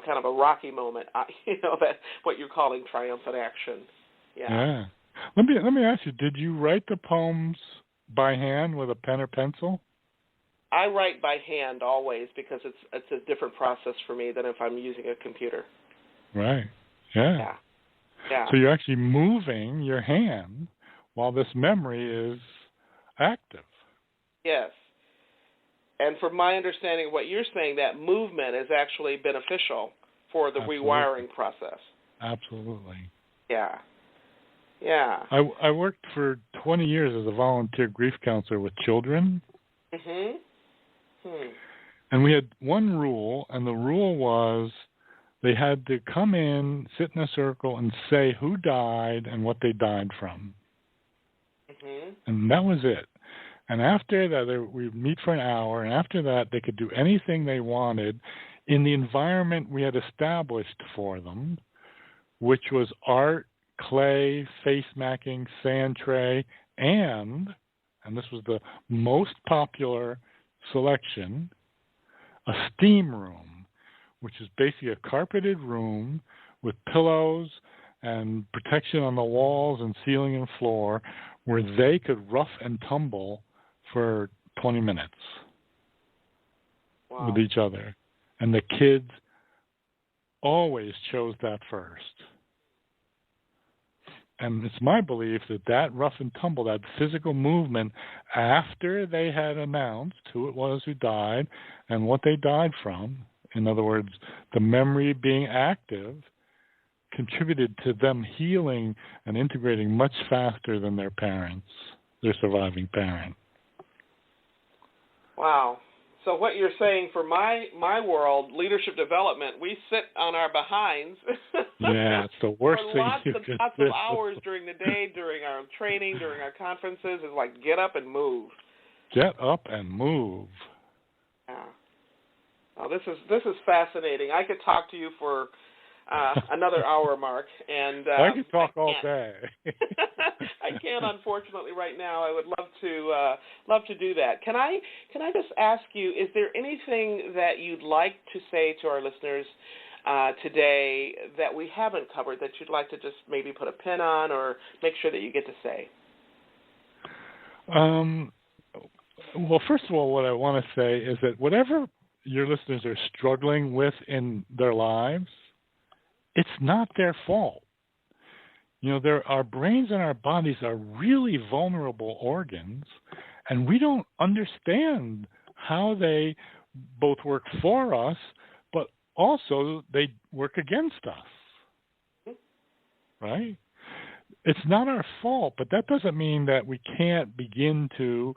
kind of a rocky moment, that what you're calling triumphant action. Yeah. Let me ask you, did you write the poems by hand with a pen or pencil? I write by hand always because it's a different process for me than if I'm using a computer. Right. Yeah. So you're actually moving your hand while this memory is active. Yes. And from my understanding of what you're saying, that movement is actually beneficial for the rewiring process. Absolutely. Yeah. I worked for 20 years as a volunteer grief counselor with children. And we had one rule, and the rule was they had to come in, sit in a circle, and say who died and what they died from. And that was it. And after that, we'd meet for an hour, and after that, they could do anything they wanted in the environment we had established for them, which was art, clay, face macking, sand tray, and this was the most popular selection, a steam room, which is basically a carpeted room with pillows and protection on the walls and ceiling and floor where they could rough and tumble for 20 minutes with each other. And the kids always chose that first. And it's my belief that rough and tumble, that physical movement, after they had announced who it was who died and what they died from, in other words, the memory being active, contributed to them healing and integrating much faster than their parents, their surviving parent. Wow. So what you're saying for my world, leadership development, we sit on our behinds. Yeah, it's the worst thing you could do. Lots of hours during the day, during our training, during our conferences, is like get up and move. Get up and move. Yeah. Oh, this is fascinating. I could talk to you for another hour, Mark, and I could talk all day. I can't, unfortunately, right now. I would love to do that. Can I just ask you? Is there anything that you'd like to say to our listeners today that we haven't covered that you'd like to just maybe put a pin on or make sure that you get to say? Well, first of all, what I want to say is that whatever your listeners are struggling with in their lives, it's not their fault. Our brains and our bodies are really vulnerable organs, and we don't understand how they both work for us, but also they work against us, right? It's not our fault, but that doesn't mean that we can't begin to,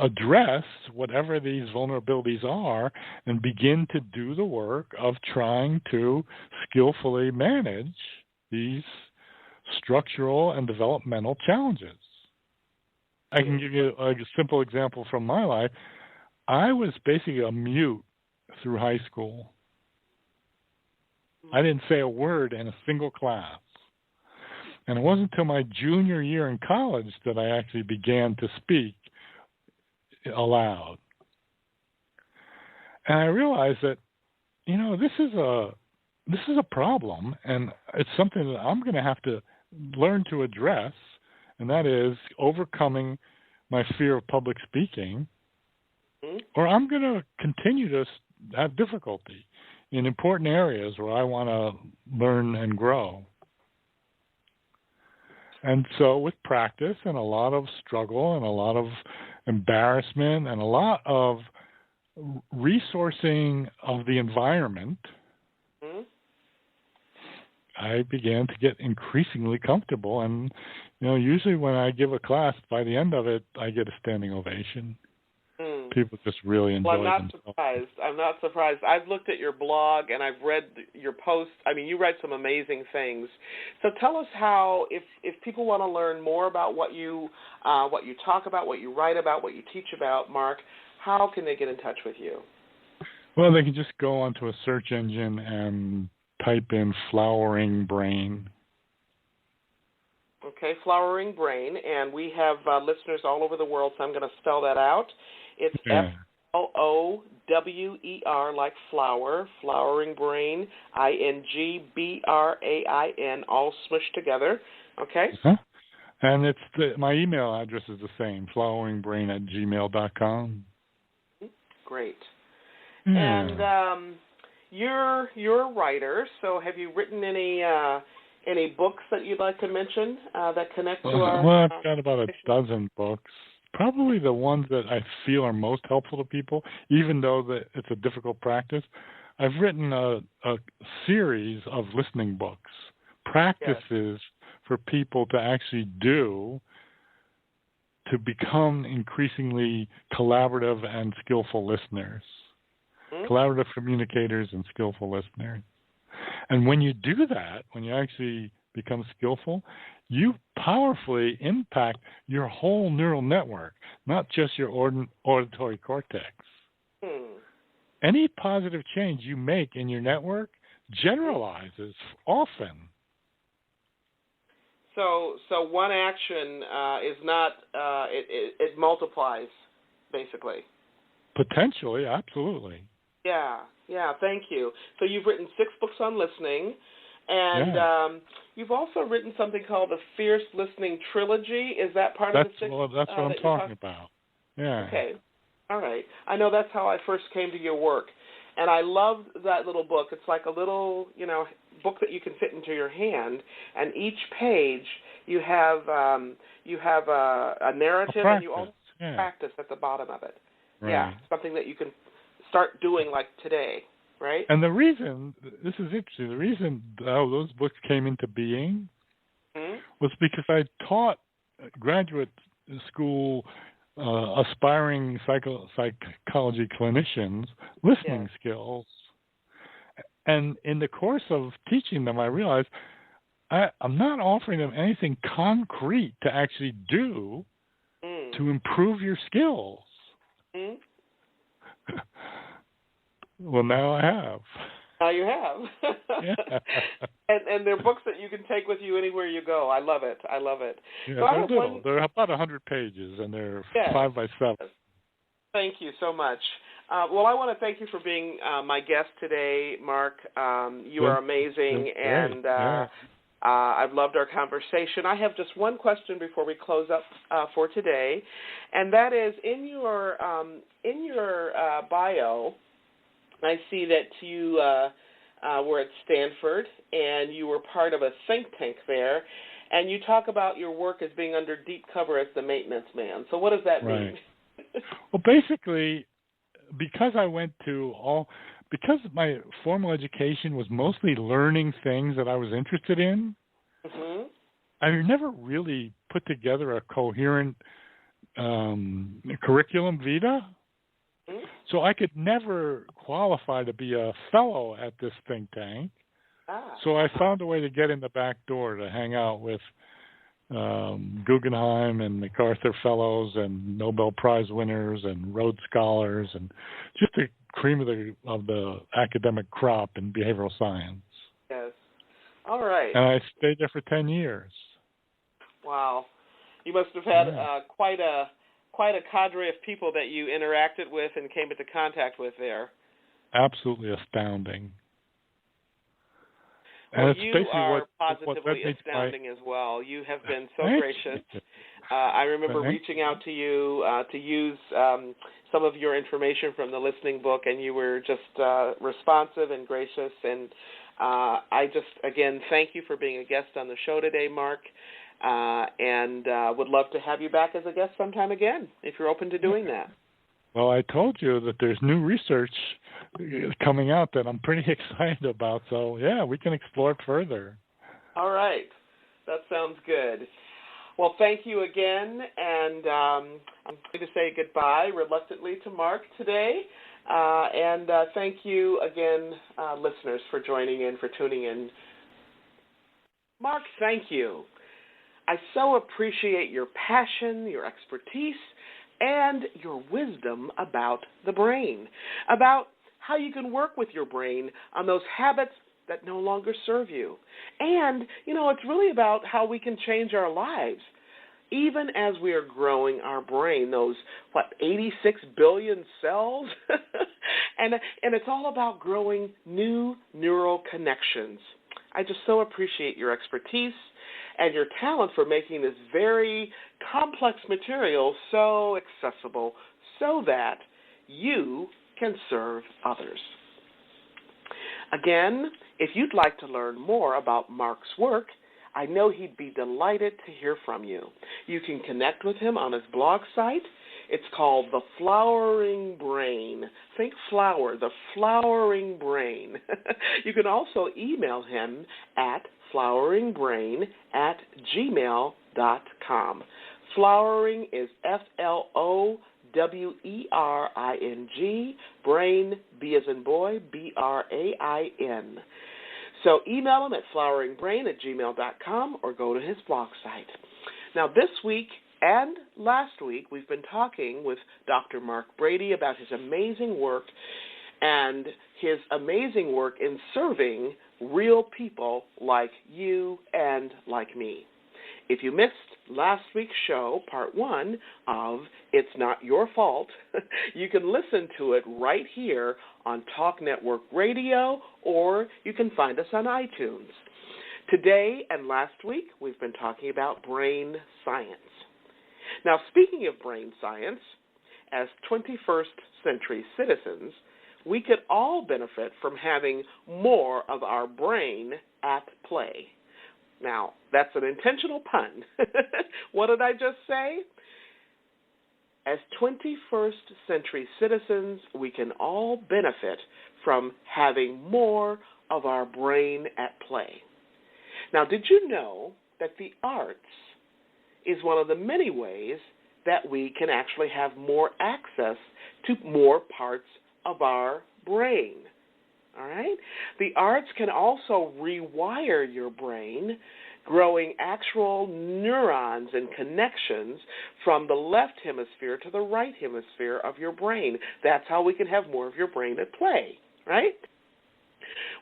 address whatever these vulnerabilities are and begin to do the work of trying to skillfully manage these structural and developmental challenges. I can give you a simple example from my life. I was basically a mute through high school. I didn't say a word in a single class. And it wasn't until my junior year in college that I actually began to speak aloud. And I realized that, this is a problem, and it's something that I'm going to have to learn to address, and that is overcoming my fear of public speaking, or I'm going to continue to have difficulty in important areas where I want to learn and grow. And so with practice and a lot of struggle and a lot of embarrassment and a lot of resourcing of the environment, I began to get increasingly comfortable. And, usually when I give a class, by the end of it, I get a standing ovation. People just really enjoy themselves. I'm not surprised. I've looked at your blog and I've read your posts. I mean, you write some amazing things. So tell us how, if people want to learn more about what you talk about, what you write about, what you teach about, Mark, how can they get in touch with you? Well, they can just go onto a search engine and type in Flowering Brain. Okay, Flowering Brain, and we have listeners all over the world, so I'm going to spell that out. It's Flower, like flower, Flowering Brain, INGBRAIN, all smushed together. Okay? Uh-huh. And my email address is the same, floweringbrain@gmail.com. Great. Yeah. And you're a writer, so have you written any books that you'd like to mention that connect to our... Well, I've got about a dozen books. Probably the ones that I feel are most helpful to people, even though it's a difficult practice. I've written a series of listening books, practices for people to actually do to become increasingly collaborative and skillful listeners, collaborative communicators and skillful listeners. And when you do that, when you actually become skillful, you powerfully impact your whole neural network, not just your auditory cortex. Any positive change you make in your network generalizes often. So one action is not, it multiplies, basically. Potentially, absolutely. Yeah, thank you. So you've written 6 books on listening, and you've also written something called the Fierce Listening Trilogy. Is that part of the 6? Well, that's what I'm talking about. Yeah. Okay. All right. I know that's how I first came to your work. And I loved that little book. It's like a little, book that you can fit into your hand, and each page you have a narrative, and you also practice at the bottom of it. Right. Yeah, something that you can start doing like today, right? And the reason, this is interesting, the reason those books came into being was because I taught graduate school aspiring psychology clinicians listening skills. And in the course of teaching them, I realized I'm not offering them anything concrete to actually do to improve your skills. Well, now I have. Now you have. Yeah. And they're books that you can take with you anywhere you go. I love it. Yeah, so they're little. They're about 100 pages, and they're 5 by 7. Thank you so much. Well, I want to thank you for being my guest today, Mark. You are amazing, and I've loved our conversation. I have just one question before we close up for today, and that is in your bio, I see that you were at Stanford, and you were part of a think tank there, and you talk about your work as being under deep cover as the maintenance man. So what does that mean? Well, basically, because my formal education was mostly learning things that I was interested in, I never really put together a coherent curriculum vitae. So I could never qualify to be a fellow at this think tank. So I found a way to get in the back door to hang out with Guggenheim and MacArthur Fellows and Nobel Prize winners and Rhodes Scholars and just the cream of the academic crop in behavioral science. Yes. All right. And I stayed there for 10 years. Wow. You must have had quite a cadre of people that you interacted with and came into contact with there. Absolutely astounding. Well, you are positively astounding as well. You have been so gracious. I remember reaching out to you to use some of your information from the listening book, and you were just responsive and gracious. And I just, again, thank you for being a guest on the show today, Mark. And would love to have you back as a guest sometime again, if you're open to doing that. Well, I told you that there's new research coming out that I'm pretty excited about. So, we can explore it further. All right. That sounds good. Well, thank you again. And I'm going to say goodbye reluctantly to Mark today. And thank you again, listeners, for joining in, for tuning in. Mark, thank you. I so appreciate your passion, your expertise, and your wisdom about the brain, about how you can work with your brain on those habits that no longer serve you. And, it's really about how we can change our lives. even as we are growing our brain, those, 86 billion cells? and it's all about growing new neural connections. I just so appreciate your expertise and your talent for making this very complex material so accessible so that you can serve others. Again, if you'd like to learn more about Mark's work, I know he'd be delighted to hear from you. You can connect with him on his blog site. It's called The Flowering Brain. Think flower, The Flowering Brain. You can also email him at floweringbrain@gmail.com. Flowering is FLOWERING, brain, B as in boy, BRAIN. So email him at floweringbrain@gmail.com or go to his blog site. Now this week and last week we've been talking with Dr. Mark Brady about his amazing work and his amazing work in serving real people like you and like me. If you missed last week's show, part 1 of It's Not Your Fault, you can listen to it right here on Talk Network Radio, or you can find us on iTunes. Today and last week, we've been talking about brain science. Now, speaking of brain science, as 21st century citizens, we could all benefit from having more of our brain at play. Now, that's an intentional pun. What did I just say? As 21st century citizens, we can all benefit from having more of our brain at play. Now, did you know that the arts is one of the many ways that we can actually have more access to more parts of our brain? All right? The arts can also rewire your brain, growing actual neurons and connections from the left hemisphere to the right hemisphere of your brain. That's how we can have more of your brain at play, right?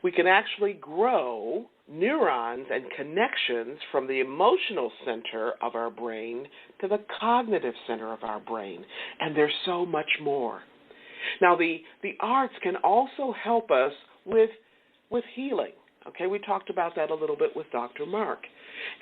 We can actually grow neurons and connections from the emotional center of our brain to the cognitive center of our brain, and there's so much more. Now, the arts can also help us with healing. Okay, we talked about that a little bit with Dr. Mark.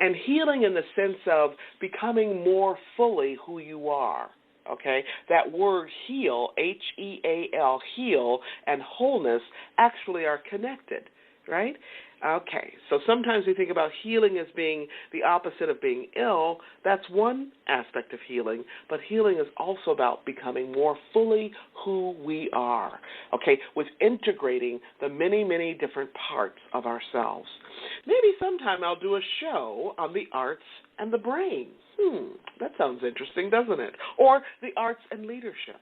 And healing in the sense of becoming more fully who you are. Okay, that word heal, H-E-A-L, heal, and wholeness actually are connected, right? Okay, so sometimes we think about healing as being the opposite of being ill. That's one aspect of healing, but healing is also about becoming more fully who we are, okay, with integrating the many, many different parts of ourselves. Maybe sometime I'll do a show on the arts and the brain. That sounds interesting, doesn't it? Or the arts and leadership.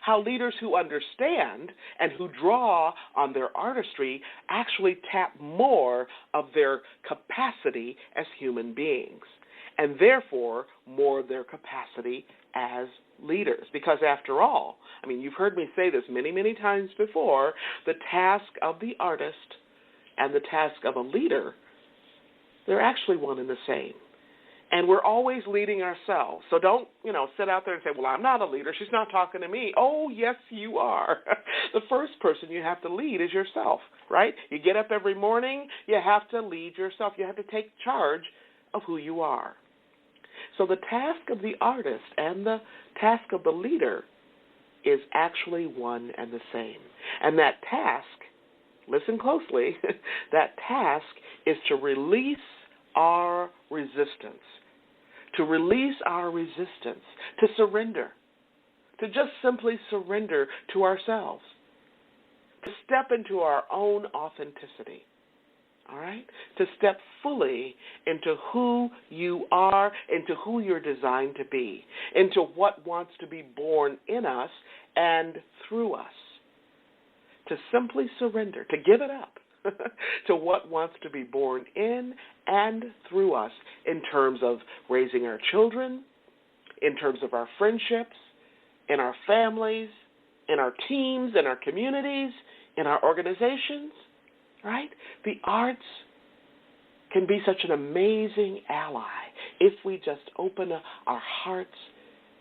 How leaders who understand and who draw on their artistry actually tap more of their capacity as human beings, and therefore more of their capacity as leaders. Because after all, I mean, you've heard me say this many, many times before, the task of the artist and the task of a leader, they're actually one and the same. And we're always leading ourselves. So don't, sit out there and say, well, I'm not a leader. She's not talking to me. Oh, yes, you are. The first person you have to lead is yourself, right? You get up every morning, you have to lead yourself. You have to take charge of who you are. So the task of the artist and the task of the leader is actually one and the same. And that task, listen closely, that task is to release our resistance. To release our resistance, to surrender, to just simply surrender to ourselves, to step into our own authenticity, all right? To step fully into who you are, into who you're designed to be, into what wants to be born in us and through us. To simply surrender, to give it up to what wants to be born in and through us in terms of raising our children, in terms of our friendships, in our families, in our teams, in our communities, in our organizations, right? The arts can be such an amazing ally if we just open our hearts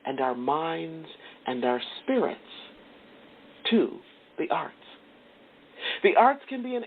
and our minds and our spirits to the arts. The arts can be an